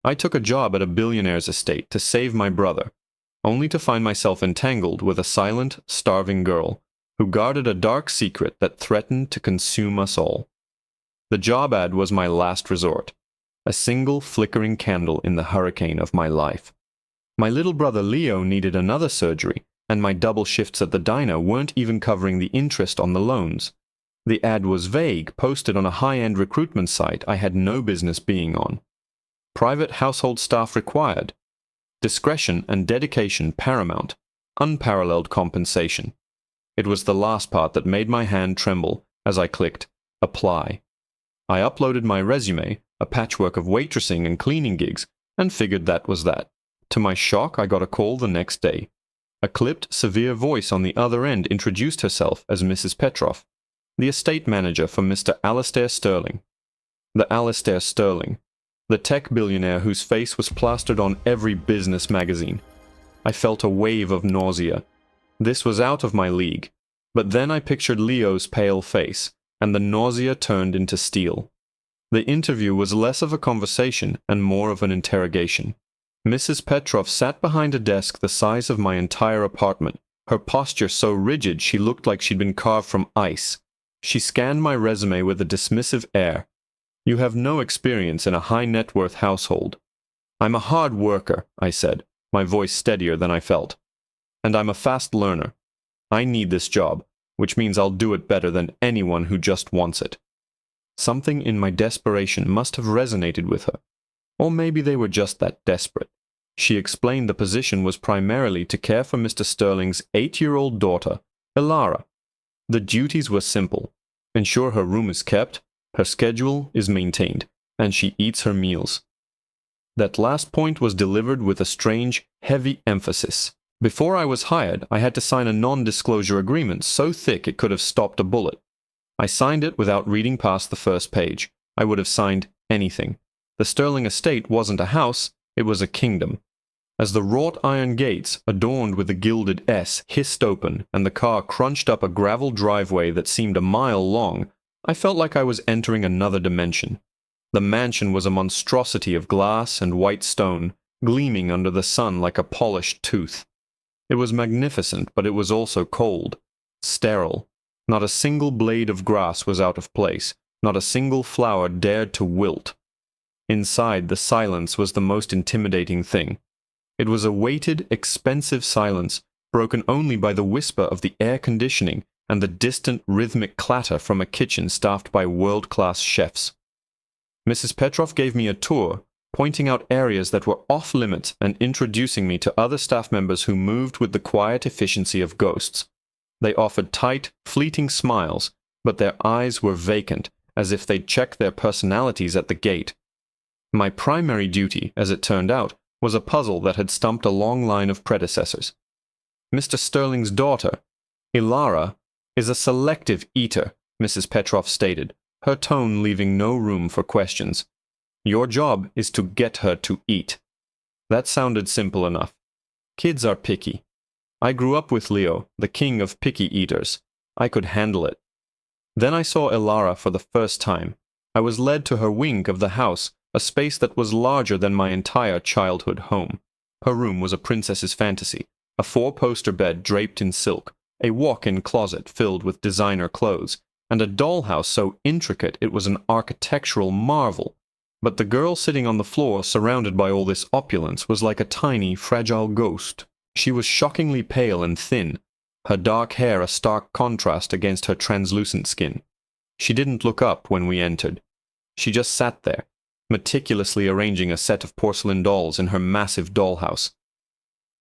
I took a job at a billionaire's estate to save my brother, only to find myself entangled with a silent, starving girl who guarded a dark secret that threatened to consume us all. The job ad was my last resort, a single flickering candle in the hurricane of my life. My little brother Leo needed another surgery, and my double shifts at the diner weren't even covering the interest on the loans. The ad was vague, posted on a high-end recruitment site I had no business being on. Private household staff required. Discretion and dedication paramount. Unparalleled compensation. It was the last part that made my hand tremble as I clicked apply. I uploaded my resume, a patchwork of waitressing and cleaning gigs, and figured that was that. To my shock, I got a call the next day. A clipped, severe voice on the other end introduced herself as Mrs. Petrov, the estate manager for Mr. Alistair Sterling. The Alistair Sterling, the tech billionaire whose face was plastered on every business magazine. I felt a wave of nausea. This was out of my league. But then I pictured Leo's pale face, and the nausea turned into steel. The interview was less of a conversation and more of an interrogation. Mrs. Petrov sat behind a desk the size of my entire apartment, her posture so rigid she looked like she'd been carved from ice. She scanned my resume with a dismissive air. "You have no experience in a high-net-worth household." "I'm a hard worker," I said, my voice steadier than I felt. "And I'm a fast learner. I need this job, which means I'll do it better than anyone who just wants it." Something in my desperation must have resonated with her. Or maybe they were just that desperate. She explained the position was primarily to care for Mr. Sterling's 8-year-old daughter, Ilara. The duties were simple. Ensure her room is kept, her schedule is maintained, and she eats her meals. That last point was delivered with a strange, heavy emphasis. Before I was hired, I had to sign a non-disclosure agreement so thick it could have stopped a bullet. I signed it without reading past the first page. I would have signed anything. The Sterling estate wasn't a house, it was a kingdom. As the wrought iron gates, adorned with the gilded S, hissed open, and the car crunched up a gravel driveway that seemed a mile long, I felt like I was entering another dimension. The mansion was a monstrosity of glass and white stone, gleaming under the sun like a polished tooth. It was magnificent, but it was also cold, sterile. Not a single blade of grass was out of place, not a single flower dared to wilt. Inside, the silence was the most intimidating thing. It was a weighted, expensive silence, broken only by the whisper of the air conditioning and the distant rhythmic clatter from a kitchen staffed by world-class chefs. Mrs. Petrov gave me a tour, pointing out areas that were off-limits and introducing me to other staff members who moved with the quiet efficiency of ghosts. They offered tight, fleeting smiles, but their eyes were vacant, as if they'd checked their personalities at the gate. My primary duty, as it turned out, was a puzzle that had stumped a long line of predecessors. Mr. Sterling's daughter, Ilara, is a selective eater, Mrs. Petrov stated, her tone leaving no room for questions. Your job is to get her to eat. That sounded simple enough. Kids are picky. I grew up with Leo, the king of picky eaters. I could handle it. Then I saw Ilara for the first time. I was led to her wing of the house, a space that was larger than my entire childhood home. Her room was a princess's fantasy, a 4-poster bed draped in silk, a walk-in closet filled with designer clothes, and a dollhouse so intricate it was an architectural marvel. But the girl sitting on the floor surrounded by all this opulence was like a tiny, fragile ghost. She was shockingly pale and thin, her dark hair a stark contrast against her translucent skin. She didn't look up when we entered. She just sat there, meticulously arranging a set of porcelain dolls in her massive dollhouse.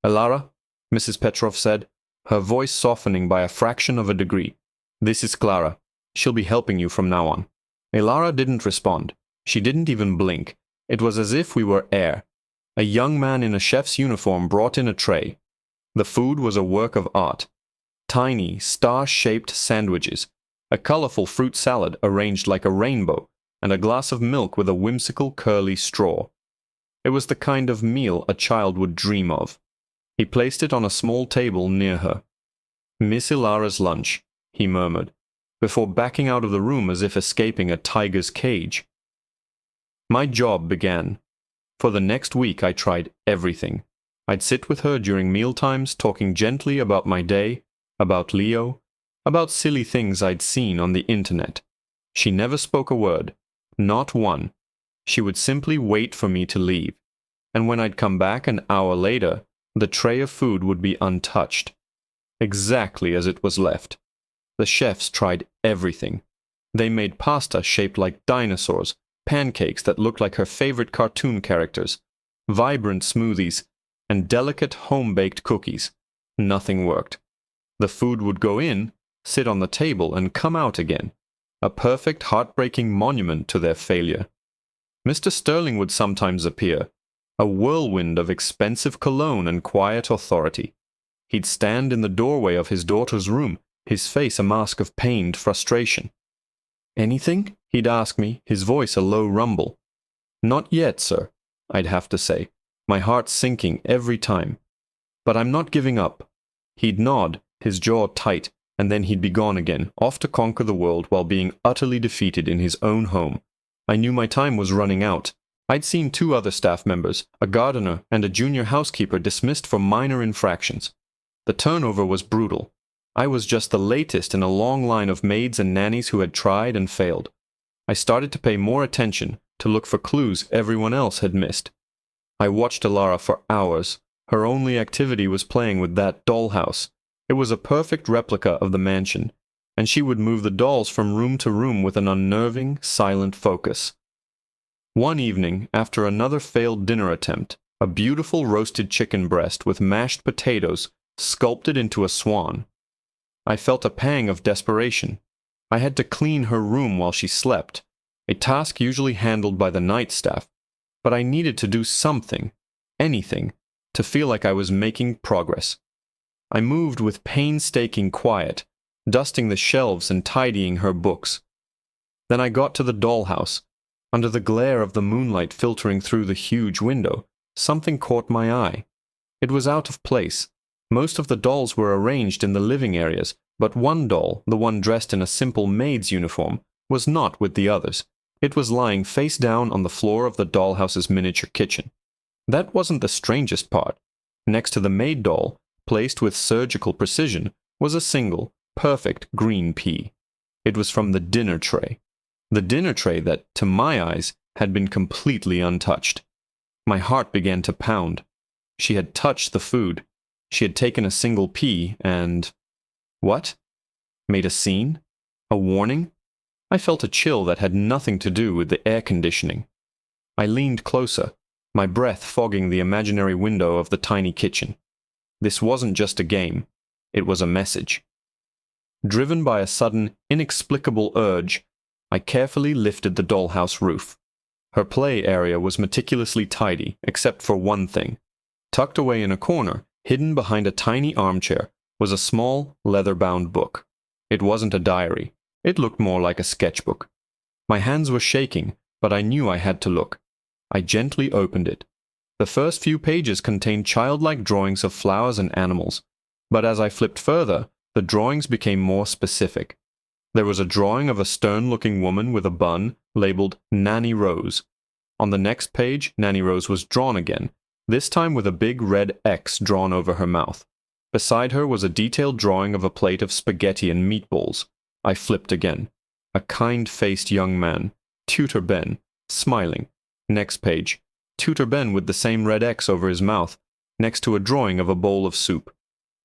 "Ilara," Mrs. Petrov said, her voice softening by a fraction of a degree. "This is Clara. She'll be helping you from now on." Ilara didn't respond. She didn't even blink. It was as if we were air. A young man in a chef's uniform brought in a tray. The food was a work of art. Tiny, star-shaped sandwiches, a colorful fruit salad arranged like a rainbow, and a glass of milk with a whimsical curly straw. It was the kind of meal a child would dream of. He placed it on a small table near her. "Miss Ilara's lunch," he murmured, before backing out of the room as if escaping a tiger's cage. My job began. For the next week I tried everything. I'd sit with her during mealtimes, talking gently about my day, about Leo, about silly things I'd seen on the internet. She never spoke a word, not one. She would simply wait for me to leave, and when I'd come back an hour later, the tray of food would be untouched, exactly as it was left. The chefs tried everything. They made pasta shaped like dinosaurs, pancakes that looked like her favorite cartoon characters, vibrant smoothies, and delicate home-baked cookies. Nothing worked. The food would go in, sit on the table, and come out again, a perfect, heartbreaking monument to their failure. Mr. Sterling would sometimes appear, a whirlwind of expensive cologne and quiet authority. He'd stand in the doorway of his daughter's room, his face a mask of pained frustration. "Anything?" he'd ask me, his voice a low rumble. "Not yet, sir," I'd have to say, my heart sinking every time. "But I'm not giving up." He'd nod, his jaw tight, and then he'd be gone again, off to conquer the world while being utterly defeated in his own home. I knew my time was running out. I'd seen 2 other staff members, a gardener and a junior housekeeper, dismissed for minor infractions. The turnover was brutal. I was just the latest in a long line of maids and nannies who had tried and failed. I started to pay more attention, to look for clues everyone else had missed. I watched Alara for hours. Her only activity was playing with that dollhouse. It was a perfect replica of the mansion, and she would move the dolls from room to room with an unnerving, silent focus. One evening, after another failed dinner attempt, a beautiful roasted chicken breast with mashed potatoes sculpted into a swan. I felt a pang of desperation. I had to clean her room while she slept, a task usually handled by the night staff, but I needed to do something, anything, to feel like I was making progress. I moved with painstaking quiet, dusting the shelves and tidying her books. Then I got to the dollhouse. Under the glare of the moonlight filtering through the huge window, something caught my eye. It was out of place. Most of the dolls were arranged in the living areas, but one doll, the one dressed in a simple maid's uniform, was not with the others. It was lying face down on the floor of the dollhouse's miniature kitchen. That wasn't the strangest part. Next to the maid doll, placed with surgical precision, was a single, perfect green pea. It was from the dinner tray. The dinner tray that, to my eyes, had been completely untouched. My heart began to pound. She had touched the food. She had taken a single pea and... What? Made a scene? A warning? I felt a chill that had nothing to do with the air conditioning. I leaned closer, my breath fogging the imaginary window of the tiny kitchen. This wasn't just a game. It was a message. Driven by a sudden, inexplicable urge, I carefully lifted the dollhouse roof. Her play area was meticulously tidy, except for one thing. Tucked away in a corner, hidden behind a tiny armchair, was a small, leather-bound book. It wasn't a diary. It looked more like a sketchbook. My hands were shaking, but I knew I had to look. I gently opened it. The first few pages contained childlike drawings of flowers and animals, but as I flipped further, the drawings became more specific. There was a drawing of a stern-looking woman with a bun, labeled Nanny Rose. On the next page, Nanny Rose was drawn again, this time with a big red X drawn over her mouth. Beside her was a detailed drawing of a plate of spaghetti and meatballs. I flipped again. A kind-faced young man, Tutor Ben, smiling. Next page, Tutor Ben with the same red X over his mouth, next to a drawing of a bowl of soup.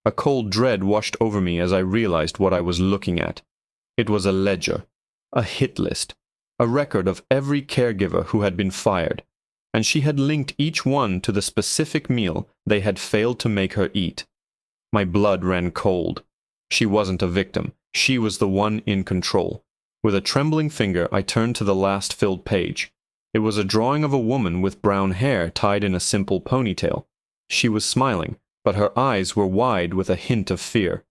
A cold dread washed over me as I realized what I was looking at. It was a ledger, a hit list, a record of every caregiver who had been fired, and she had linked each one to the specific meal they had failed to make her eat. My blood ran cold. She wasn't a victim. She was the one in control. With a trembling finger, I turned to the last filled page. It was a drawing of a woman with brown hair tied in a simple ponytail. She was smiling, but her eyes were wide with a hint of fear.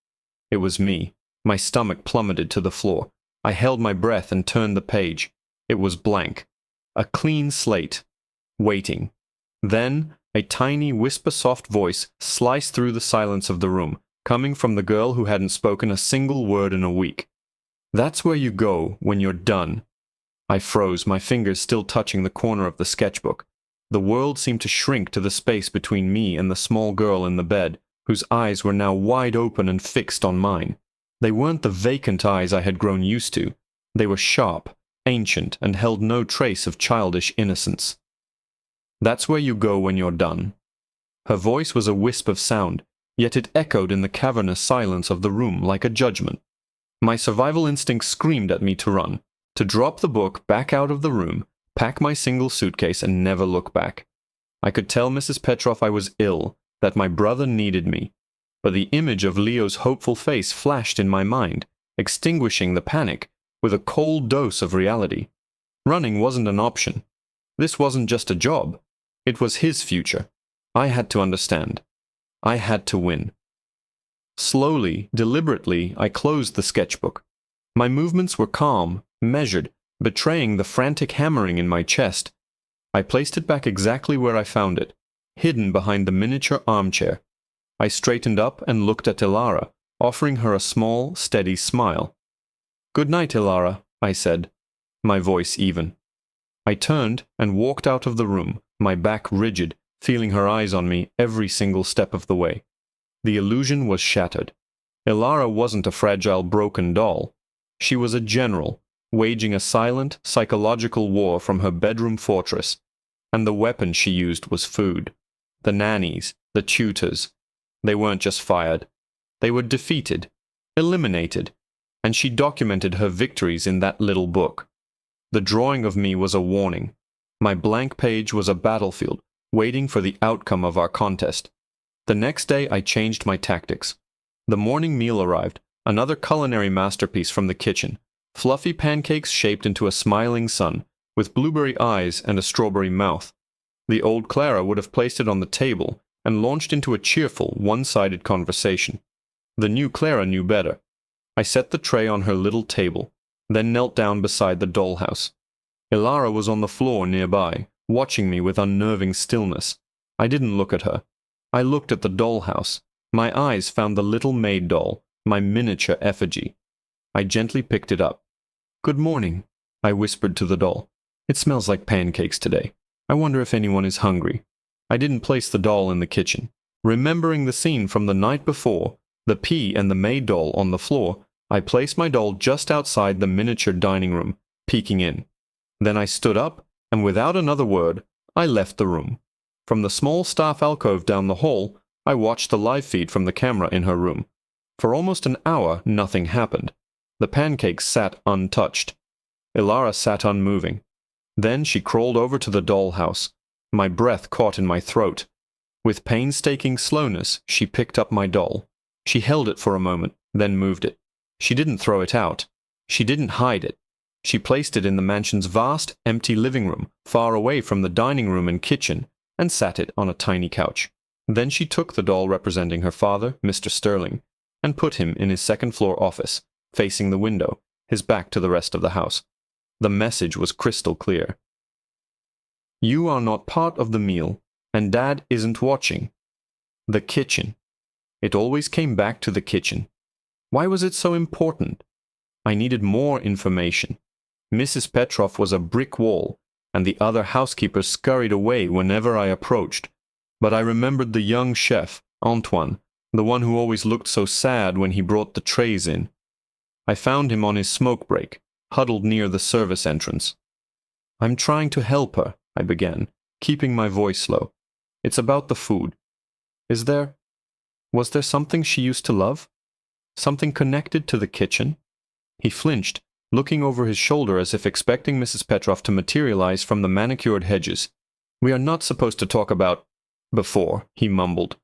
It was me. My stomach plummeted to the floor. I held my breath and turned the page. It was blank. A clean slate. Waiting. Then, a tiny, whisper-soft voice sliced through the silence of the room, coming from the girl who hadn't spoken a single word in a week. "That's where you go when you're done." I froze, my fingers still touching the corner of the sketchbook. The world seemed to shrink to the space between me and the small girl in the bed, whose eyes were now wide open and fixed on mine. They weren't the vacant eyes I had grown used to. They were sharp, ancient, and held no trace of childish innocence. "That's where you go when you're done." Her voice was a wisp of sound, yet it echoed in the cavernous silence of the room like a judgment. My survival instinct screamed at me to run, to drop the book back out of the room, pack my single suitcase, and never look back. I could tell Mrs. Petroff I was ill, that my brother needed me, but the image of Leo's hopeful face flashed in my mind, extinguishing the panic with a cold dose of reality. Running wasn't an option. This wasn't just a job. It was his future. I had to understand. I had to win. Slowly, deliberately, I closed the sketchbook. My movements were calm, measured, betraying the frantic hammering in my chest. I placed it back exactly where I found it, hidden behind the miniature armchair. I straightened up and looked at Ilara, offering her a small, steady smile. "Good night, Ilara," I said, my voice even. I turned and walked out of the room, my back rigid, feeling her eyes on me every single step of the way. The illusion was shattered. Ilara wasn't a fragile, broken doll. She was a general, waging a silent, psychological war from her bedroom fortress, and the weapon she used was food. The nannies, the tutors, they weren't just fired. They were defeated, eliminated, and she documented her victories in that little book. The drawing of me was a warning. My blank page was a battlefield, waiting for the outcome of our contest. The next day I changed my tactics. The morning meal arrived, another culinary masterpiece from the kitchen. Fluffy pancakes shaped into a smiling sun, with blueberry eyes and a strawberry mouth. The old Clara would have placed it on the table and launched into a cheerful, one-sided conversation. The new Clara knew better. I set the tray on her little table, then knelt down beside the dollhouse. Ilara was on the floor nearby, watching me with unnerving stillness. I didn't look at her. I looked at the dollhouse. My eyes found the little Maid doll, my miniature effigy. I gently picked it up. "Good morning," I whispered to the doll. "It smells like pancakes today. I wonder if anyone is hungry." I didn't place the doll in the kitchen. Remembering the scene from the night before, the pea and the Maid doll on the floor, I placed my doll just outside the miniature dining room, peeking in. Then I stood up, and without another word, I left the room. From the small staff alcove down the hall, I watched the live feed from the camera in her room. For almost an hour, nothing happened. The pancakes sat untouched. Ilara sat unmoving. Then she crawled over to the dollhouse. My breath caught in my throat. With painstaking slowness, she picked up my doll. She held it for a moment, then moved it. She didn't throw it out. She didn't hide it. She placed it in the mansion's vast, empty living room, far away from the dining room and kitchen, and sat it on a tiny couch. Then she took the doll representing her father, Mr. Sterling, and put him in his second-floor office, facing the window, his back to the rest of the house. The message was crystal clear. "You are not part of the meal, and Dad isn't watching." The kitchen. It always came back to the kitchen. Why was it so important? I needed more information. Mrs. Petroff was a brick wall, and the other housekeepers scurried away whenever I approached. But I remembered the young chef, Antoine, the one who always looked so sad when he brought the trays in. I found him on his smoke break, huddled near the service entrance. "I'm trying to help her," I began, keeping my voice low. "It's about the food. Was there something she used to love? Something connected to the kitchen?" He flinched, looking over his shoulder as if expecting Mrs. Petroff to materialize from the manicured hedges. "We are not supposed to talk about before," he mumbled.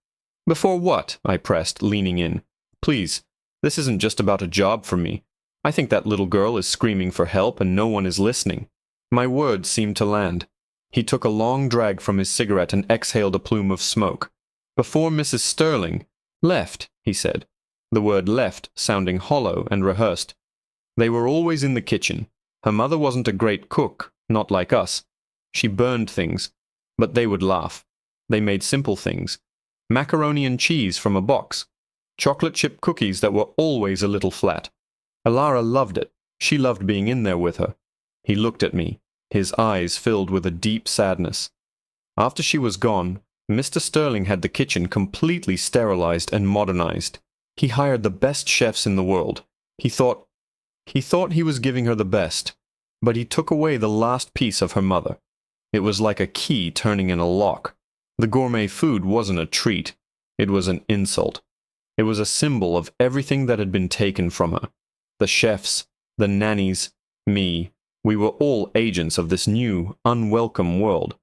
"Before what?" I pressed, leaning in. "Please, this isn't just about a job for me. I think that little girl is screaming for help and no one is listening." My words seemed to land. He took a long drag from his cigarette and exhaled a plume of smoke. "Before Mrs. Sterling left," he said, the word left sounding hollow and rehearsed. "They were always in the kitchen. Her mother wasn't a great cook, not like us. She burned things, but they would laugh. They made simple things. Macaroni and cheese from a box. Chocolate chip cookies that were always a little flat. Ilara loved it. She loved being in there with her." He looked at me, his eyes filled with a deep sadness. After she was gone, Mr. Sterling had the kitchen completely sterilized and modernized. He hired the best chefs in the world. He thought he was giving her the best, but he took away the last piece of her mother. It was like a key turning in a lock. The gourmet food wasn't a treat. It was an insult. It was a symbol of everything that had been taken from her. The chefs, the nannies, me, we were all agents of this new, unwelcome world.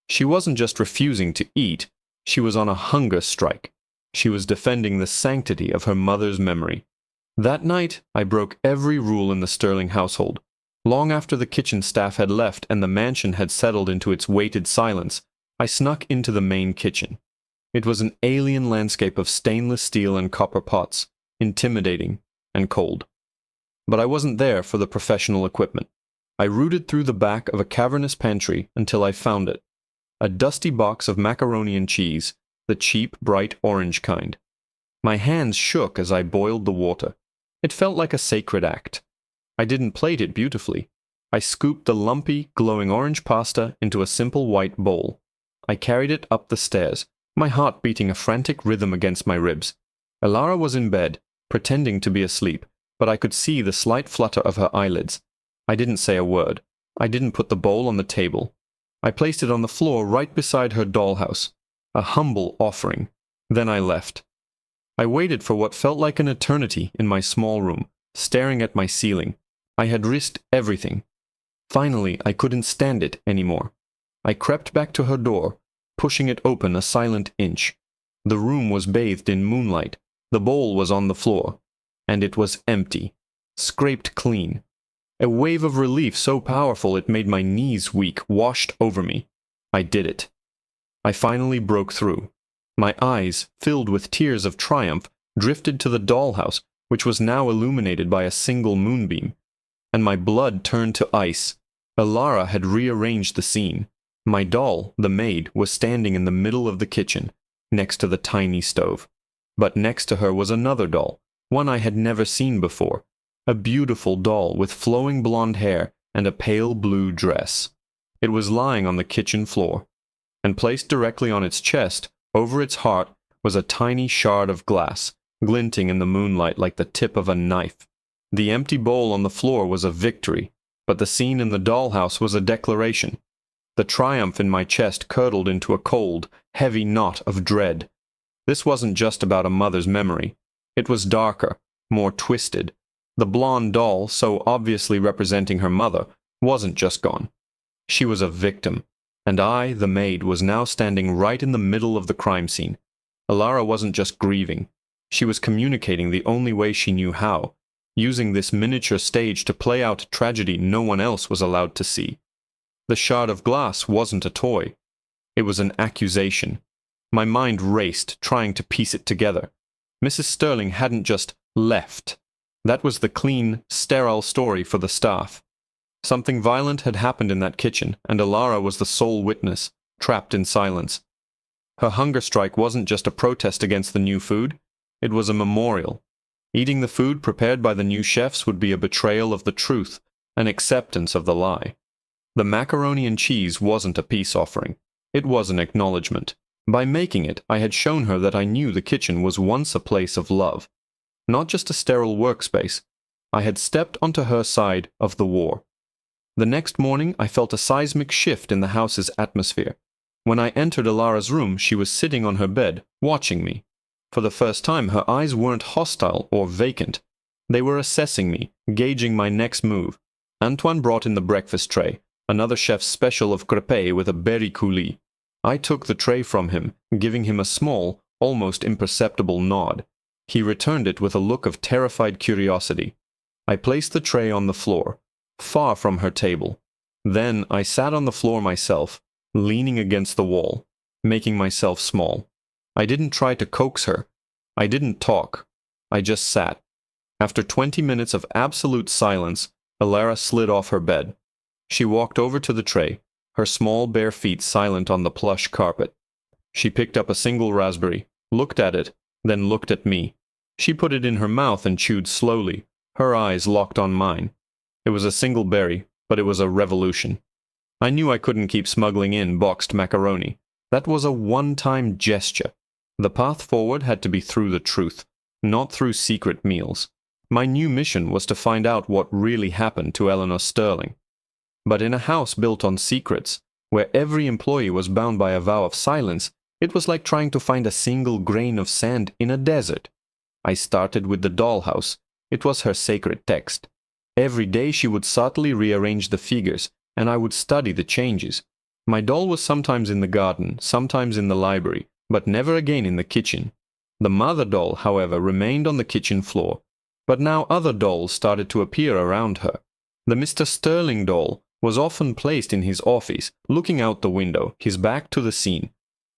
She wasn't just refusing to eat, she was on a hunger strike. She was defending the sanctity of her mother's memory. That night, I broke every rule in the Sterling household. Long after the kitchen staff had left and the mansion had settled into its weighted silence, I snuck into the main kitchen. It was an alien landscape of stainless steel and copper pots, intimidating and cold. But I wasn't there for the professional equipment. I rooted through the back of a cavernous pantry until I found it. A dusty box of macaroni and cheese, the cheap, bright orange kind. My hands shook as I boiled the water. It felt like a sacred act. I didn't plate it beautifully. I scooped the lumpy, glowing orange pasta into a simple white bowl. I carried it up the stairs, my heart beating a frantic rhythm against my ribs. Elara was in bed, pretending to be asleep, but I could see the slight flutter of her eyelids. I didn't say a word. I didn't put the bowl on the table. I placed it on the floor right beside her dollhouse, a humble offering. Then I left. I waited for what felt like an eternity in my small room, staring at my ceiling. I had risked everything. Finally, I couldn't stand it anymore. I crept back to her door, pushing it open a silent inch. The room was bathed in moonlight. The bowl was on the floor, and it was empty, scraped clean. A wave of relief so powerful it made my knees weak washed over me. I did it. I finally broke through. My eyes, filled with tears of triumph, drifted to the dollhouse, which was now illuminated by a single moonbeam. And my blood turned to ice. Elara had rearranged the scene. My doll, the maid, was standing in the middle of the kitchen, next to the tiny stove. But next to her was another doll, one I had never seen before. A beautiful doll with flowing blonde hair and a pale blue dress. It was lying on the kitchen floor, and placed directly on its chest, over its heart, was a tiny shard of glass, glinting in the moonlight like the tip of a knife. The empty bowl on the floor was a victory, but the scene in the dollhouse was a declaration. The triumph in my chest curdled into a cold, heavy knot of dread. This wasn't just about a mother's memory. It was darker, more twisted. The blonde doll, so obviously representing her mother, wasn't just gone. She was a victim, and I, the maid, was now standing right in the middle of the crime scene. Elara wasn't just grieving. She was communicating the only way she knew how, using this miniature stage to play out a tragedy no one else was allowed to see. The shard of glass wasn't a toy. It was an accusation. My mind raced, trying to piece it together. Mrs. Sterling hadn't just left. That was the clean, sterile story for the staff. Something violent had happened in that kitchen, and Elara was the sole witness, trapped in silence. Her hunger strike wasn't just a protest against the new food, it was a memorial. Eating the food prepared by the new chefs would be a betrayal of the truth, an acceptance of the lie. The macaroni and cheese wasn't a peace offering, it was an acknowledgement. By making it, I had shown her that I knew the kitchen was once a place of love. Not just a sterile workspace. I had stepped onto her side of the war. The next morning, I felt a seismic shift in the house's atmosphere. When I entered Elara's room, she was sitting on her bed, watching me. For the first time, her eyes weren't hostile or vacant. They were assessing me, gauging my next move. Antoine brought in the breakfast tray, another chef's special of crêpes with a berry coulis. I took the tray from him, giving him a small, almost imperceptible nod. He returned it with a look of terrified curiosity. I placed the tray on the floor, far from her table. Then I sat on the floor myself, leaning against the wall, making myself small. I didn't try to coax her. I didn't talk. I just sat. After 20 minutes of absolute silence, Elara slid off her bed. She walked over to the tray, her small bare feet silent on the plush carpet. She picked up a single raspberry, looked at it, then looked at me. She put it in her mouth and chewed slowly, her eyes locked on mine. It was a single berry, but it was a revolution. I knew I couldn't keep smuggling in boxed macaroni. That was a one-time gesture. The path forward had to be through the truth, not through secret meals. My new mission was to find out what really happened to Eleanor Sterling. But in a house built on secrets, where every employee was bound by a vow of silence, it was like trying to find a single grain of sand in a desert. I started with the dollhouse. It was her sacred text. Every day she would subtly rearrange the figures, and I would study the changes. My doll was sometimes in the garden, sometimes in the library, but never again in the kitchen. The mother doll, however, remained on the kitchen floor. But now other dolls started to appear around her. The Mr. Sterling doll was often placed in his office, looking out the window, his back to the scene.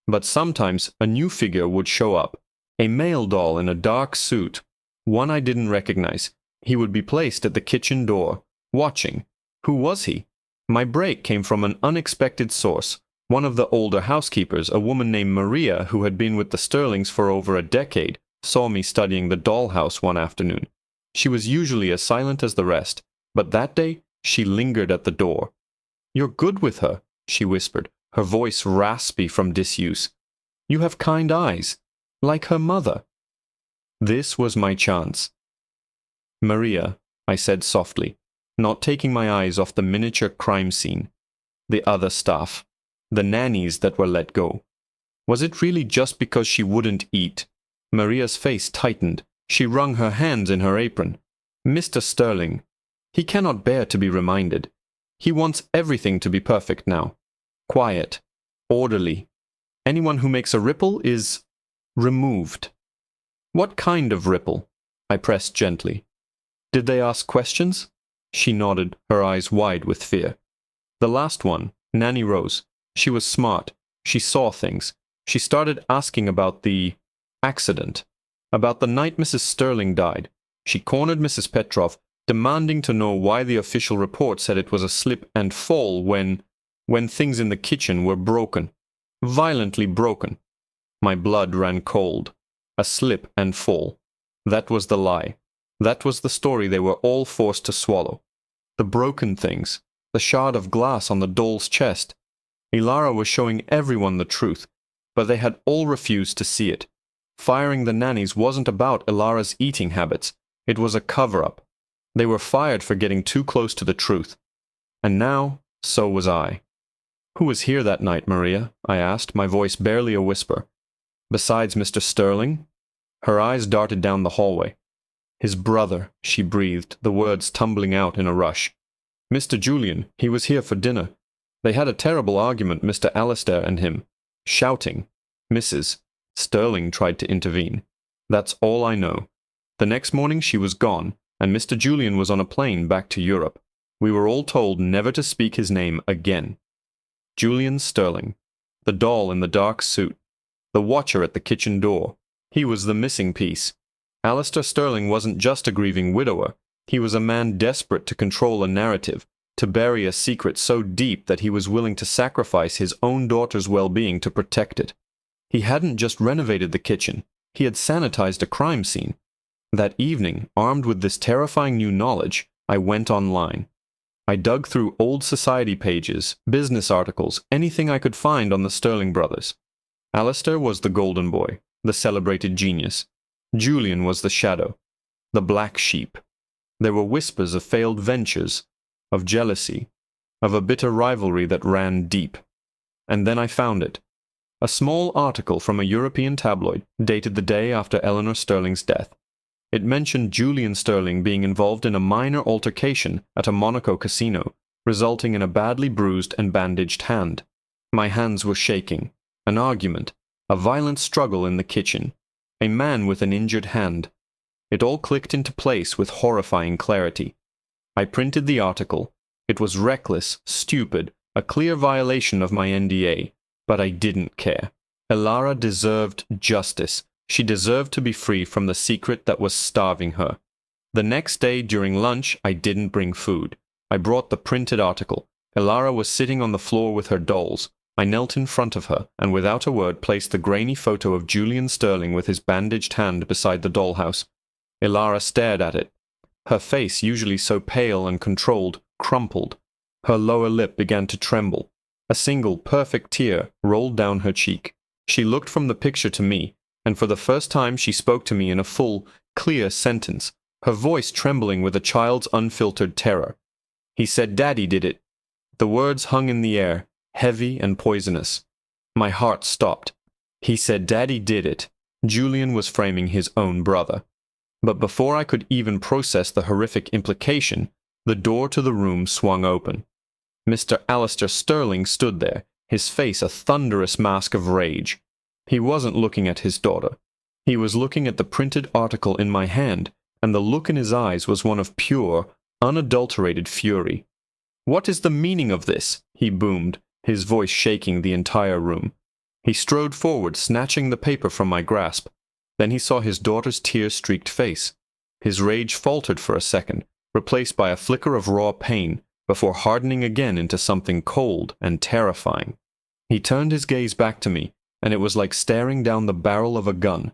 But sometimes a new figure would show up, a male doll in a dark suit, one I didn't recognize. He would be placed at the kitchen door, watching. Who was he? My break came from an unexpected source. One of the older housekeepers, a woman named Maria who had been with the Sterlings for over a decade, saw me studying the dollhouse one afternoon. She was usually as silent as the rest, but that day she lingered at the door. "You're good with her," she whispered, her voice raspy from disuse. "You have kind eyes, like her mother." This was my chance. "Maria," I said softly, not taking my eyes off the miniature crime scene. The other staff, the nannies that were let go. Was it really just because she wouldn't eat? Maria's face tightened. She wrung her hands in her apron. "Mr. Sterling, he cannot bear to be reminded. He wants everything to be perfect now. Quiet, orderly. Anyone who makes a ripple is removed." "What kind of ripple?" I pressed gently. "Did they ask questions?" She nodded, her eyes wide with fear. "The last one, Nanny Rose. She was smart. She saw things. She started asking about the accident, about the night Mrs. Sterling died. She cornered Mrs. Petrov, demanding to know why the official report said it was a slip and fall when things in the kitchen were broken, violently broken. My blood ran cold. A slip and fall. That was the lie. That was the story they were all forced to swallow. The broken things, the shard of glass on the doll's chest. Ilara was showing everyone the truth, but they had all refused to see it. Firing the nannies wasn't about Ilara's eating habits. It was a cover-up. They were fired for getting too close to the truth. And now, so was I. "Who was here that night, Maria?" I asked, my voice barely a whisper. "Besides Mr. Sterling?" Her eyes darted down the hallway. "His brother," she breathed, the words tumbling out in a rush. "Mr. Julian, he was here for dinner. They had a terrible argument, Mr. Alistair and him. Shouting. Mrs. Sterling tried to intervene. That's all I know. The next morning she was gone, and Mr. Julian was on a plane back to Europe. We were all told never to speak his name again. Julian Sterling. The doll in the dark suit. The watcher at the kitchen door. He was the missing piece. Alistair Sterling wasn't just a grieving widower. He was a man desperate to control a narrative, to bury a secret so deep that he was willing to sacrifice his own daughter's well-being to protect it. He hadn't just renovated the kitchen. He had sanitized a crime scene. That evening, armed with this terrifying new knowledge, I went online. I dug through old society pages, business articles, anything I could find on the Sterling brothers. Alistair was the golden boy, the celebrated genius. Julian was the shadow, the black sheep. There were whispers of failed ventures, of jealousy, of a bitter rivalry that ran deep. And then I found it. A small article from a European tabloid, dated the day after Eleanor Sterling's death. It mentioned Julian Sterling being involved in a minor altercation at a Monaco casino, resulting in a badly bruised and bandaged hand. My hands were shaking. An argument, a violent struggle in the kitchen, a man with an injured hand. It all clicked into place with horrifying clarity. I printed the article. It was reckless, stupid, a clear violation of my NDA, but I didn't care. Ilara deserved justice. She deserved to be free from the secret that was starving her. The next day during lunch, I didn't bring food. I brought the printed article. Ilara was sitting on the floor with her dolls. I knelt in front of her, and without a word placed the grainy photo of Julian Sterling with his bandaged hand beside the dollhouse. Ilara stared at it. Her face, usually so pale and controlled, crumpled. Her lower lip began to tremble. A single perfect tear rolled down her cheek. She looked from the picture to me, and for the first time she spoke to me in a full, clear sentence, her voice trembling with a child's unfiltered terror. He said Daddy did it. The words hung in the air, heavy and poisonous. My heart stopped. He said Daddy did it. Julian was framing his own brother. But before I could even process the horrific implication, the door to the room swung open. Mr. Alistair Sterling stood there, his face a thunderous mask of rage. He wasn't looking at his daughter. He was looking at the printed article in my hand, and the look in his eyes was one of pure, unadulterated fury. "What is the meaning of this?" he boomed, his voice shaking the entire room. He strode forward, snatching the paper from my grasp. Then he saw his daughter's tear-streaked face. His rage faltered for a second, replaced by a flicker of raw pain, before hardening again into something cold and terrifying. He turned his gaze back to me, and it was like staring down the barrel of a gun.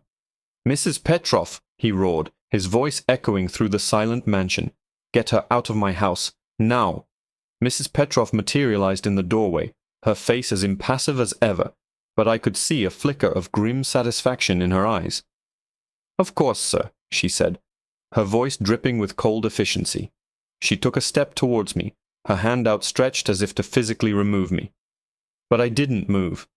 "Mrs. Petroff," he roared, his voice echoing through the silent mansion. "Get her out of my house, now!" Mrs. Petroff materialized in the doorway, her face as impassive as ever, but I could see a flicker of grim satisfaction in her eyes. "Of course, sir," she said, her voice dripping with cold efficiency. She took a step towards me, her hand outstretched as if to physically remove me. But I didn't move.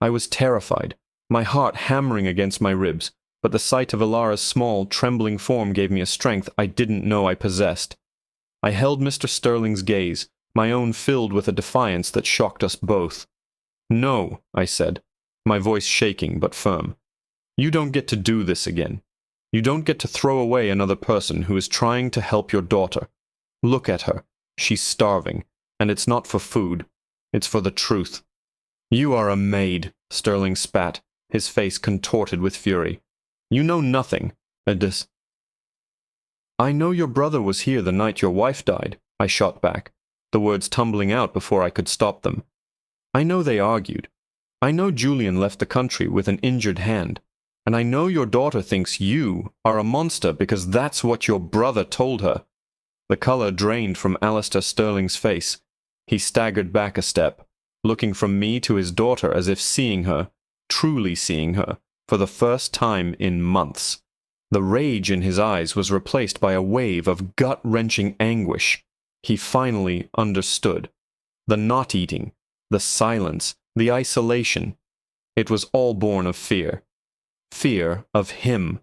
I was terrified, my heart hammering against my ribs, but the sight of Ilara's small, trembling form gave me a strength I didn't know I possessed. I held Mr. Sterling's gaze, my own filled with a defiance that shocked us both. "No," I said, my voice shaking but firm. "You don't get to do this again. You don't get to throw away another person who is trying to help your daughter. Look at her. She's starving, and it's not for food. It's for the truth." "You are a maid," Sterling spat, his face contorted with fury. "You know nothing. "I know your brother was here the night your wife died," I shot back, the words tumbling out before I could stop them. "I know they argued. I know Julian left the country with an injured hand. And I know your daughter thinks you are a monster because that's what your brother told her." The color drained from Alistair Sterling's face. He staggered back a step, looking from me to his daughter as if seeing her, truly seeing her, for the first time in months. The rage in his eyes was replaced by a wave of gut-wrenching anguish. He finally understood. The not-eating, the silence, the isolation. It was all born of fear. Fear of him.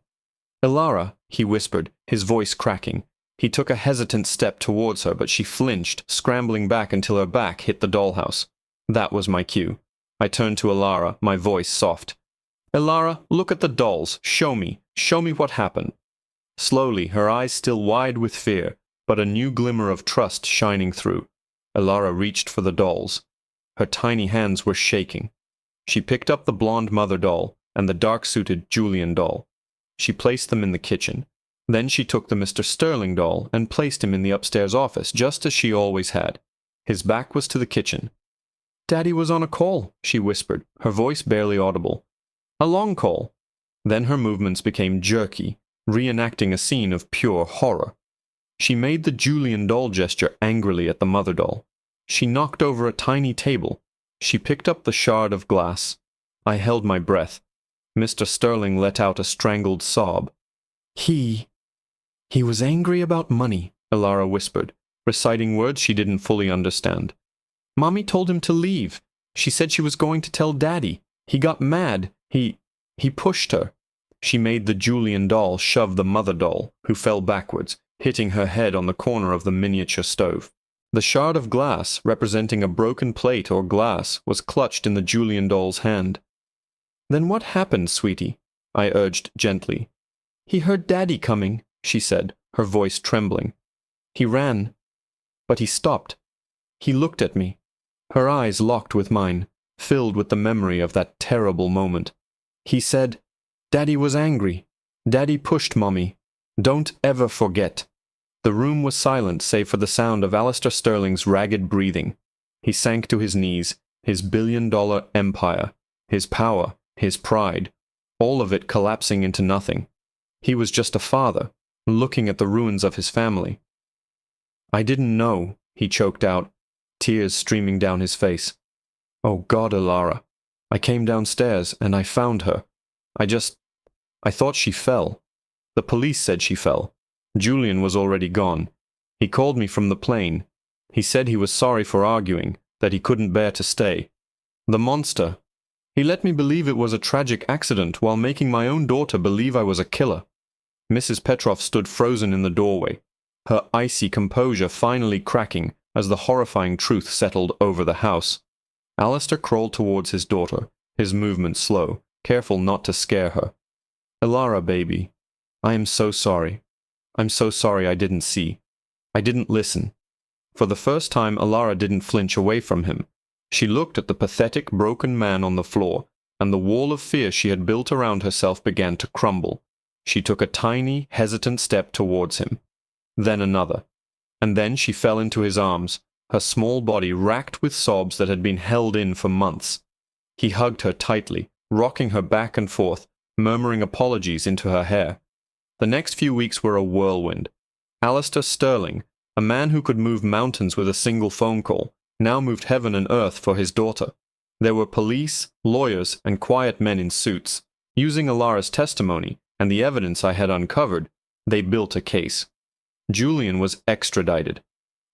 "Ilara," he whispered, his voice cracking. He took a hesitant step towards her, but she flinched, scrambling back until her back hit the dollhouse. That was my cue. I turned to Ilara, my voice soft. "Ilara, look at the dolls. Show me what happened." Slowly, her eyes still wide with fear, but a new glimmer of trust shining through. Ilara reached for the dolls. Her tiny hands were shaking. She picked up the blonde mother doll and the dark-suited Julian doll. She placed them in the kitchen. Then she took the Mr. Sterling doll and placed him in the upstairs office, just as she always had. His back was to the kitchen. "Daddy was on a call," she whispered, her voice barely audible. "A long call." Then her movements became jerky, reenacting a scene of pure horror. She made the Julian doll gesture angrily at the mother doll. She knocked over a tiny table. She picked up the shard of glass. I held my breath. Mr. Sterling let out a strangled sob. He was angry about money," Ilara whispered, reciting words she didn't fully understand. "Mommy told him to leave. She said she was going to tell Daddy. He got mad. He pushed her." She made the Julian doll shove the mother doll, who fell backwards, hitting her head on the corner of the miniature stove. The shard of glass, representing a broken plate or glass, was clutched in the Julian doll's hand. "Then what happened, sweetie?" I urged gently. "He heard Daddy coming," she said, her voice trembling. "He ran. But he stopped. He looked at me." Her eyes locked with mine, filled with the memory of that terrible moment. "He said, Daddy was angry. Daddy pushed Mommy. Don't ever forget." The room was silent save for the sound of Alistair Sterling's ragged breathing. He sank to his knees, his billion-dollar empire, his power, his pride, all of it collapsing into nothing. He was just a father, looking at the ruins of his family. "I didn't know," he choked out, tears streaming down his face. Oh God, Alara. I came downstairs and I found her. I thought she fell. The police said she fell. Julian was already gone. He called me from the plane. He said he was sorry for arguing, that he couldn't bear to stay. The monster. He let me believe it was a tragic accident while making my own daughter believe I was a killer. Mrs. Petrov stood frozen in the doorway, her icy composure finally cracking as the horrifying truth settled over the house. Alistair crawled towards his daughter, his movements slow, careful not to scare her. Alara, baby, I am so sorry. I'm so sorry I didn't see. I didn't listen. For the first time, Alara didn't flinch away from him. She looked at the pathetic, broken man on the floor, and the wall of fear she had built around herself began to crumble. She took a tiny, hesitant step towards him. Then another. And then she fell into his arms, her small body racked with sobs that had been held in for months. He hugged her tightly, rocking her back and forth, murmuring apologies into her hair. The next few weeks were a whirlwind. Alistair Sterling, a man who could move mountains with a single phone call, now moved heaven and earth for his daughter. There were police, lawyers, and quiet men in suits. Using Alara's testimony and the evidence I had uncovered, they built a case. Julian was extradited.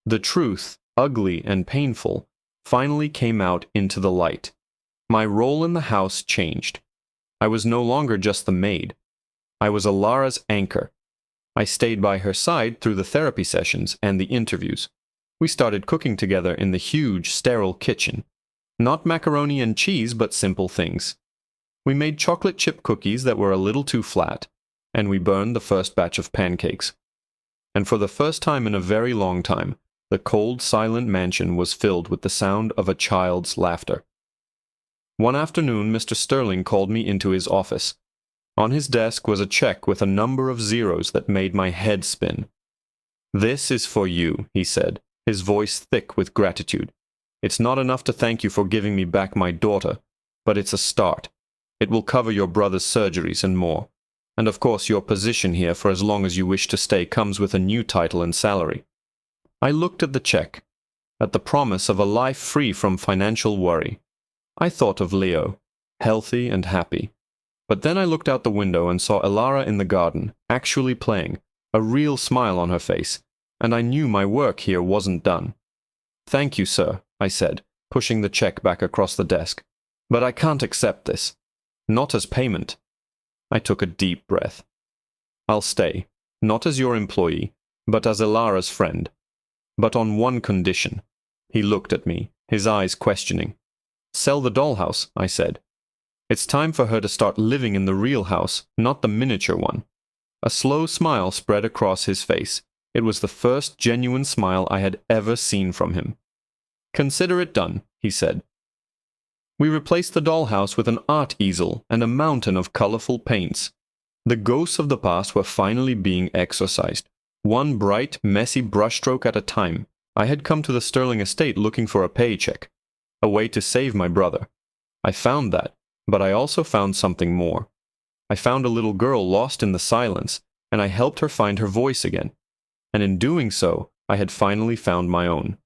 The truth, ugly and painful, finally came out into the light. My role in the house changed. I was no longer just the maid. I was Alara's anchor. I stayed by her side through the therapy sessions and the interviews. We started cooking together in the huge, sterile kitchen. Not macaroni and cheese, but simple things. We made chocolate chip cookies that were a little too flat, and we burned the first batch of pancakes. And for the first time in a very long time, the cold, silent mansion was filled with the sound of a child's laughter. One afternoon, Mr. Sterling called me into his office. On his desk was a check with a number of zeros that made my head spin. "This is for you," he said, his voice thick with gratitude. "It's not enough to thank you for giving me back my daughter, but it's a start. It will cover your brother's surgeries and more. And of course your position here for as long as you wish to stay comes with a new title and salary." I looked at the check, at the promise of a life free from financial worry. I thought of Leo, healthy and happy. But then I looked out the window and saw Alara in the garden, actually playing, a real smile on her face, and I knew my work here wasn't done. "Thank you, sir," I said, pushing the check back across the desk. "But I can't accept this. Not as payment." I took a deep breath. "I'll stay, not as your employee, but as Alara's friend. But on one condition." He looked at me, his eyes questioning. "Sell the dollhouse," I said. "It's time for her to start living in the real house, not the miniature one." A slow smile spread across his face. It was the first genuine smile I had ever seen from him. "Consider it done," he said. We replaced the dollhouse with an art easel and a mountain of colorful paints. The ghosts of the past were finally being exorcised. One bright, messy brushstroke at a time. I had come to the Sterling estate looking for a paycheck, a way to save my brother. I found that, but I also found something more. I found a little girl lost in the silence, and I helped her find her voice again. And in doing so, I had finally found my own.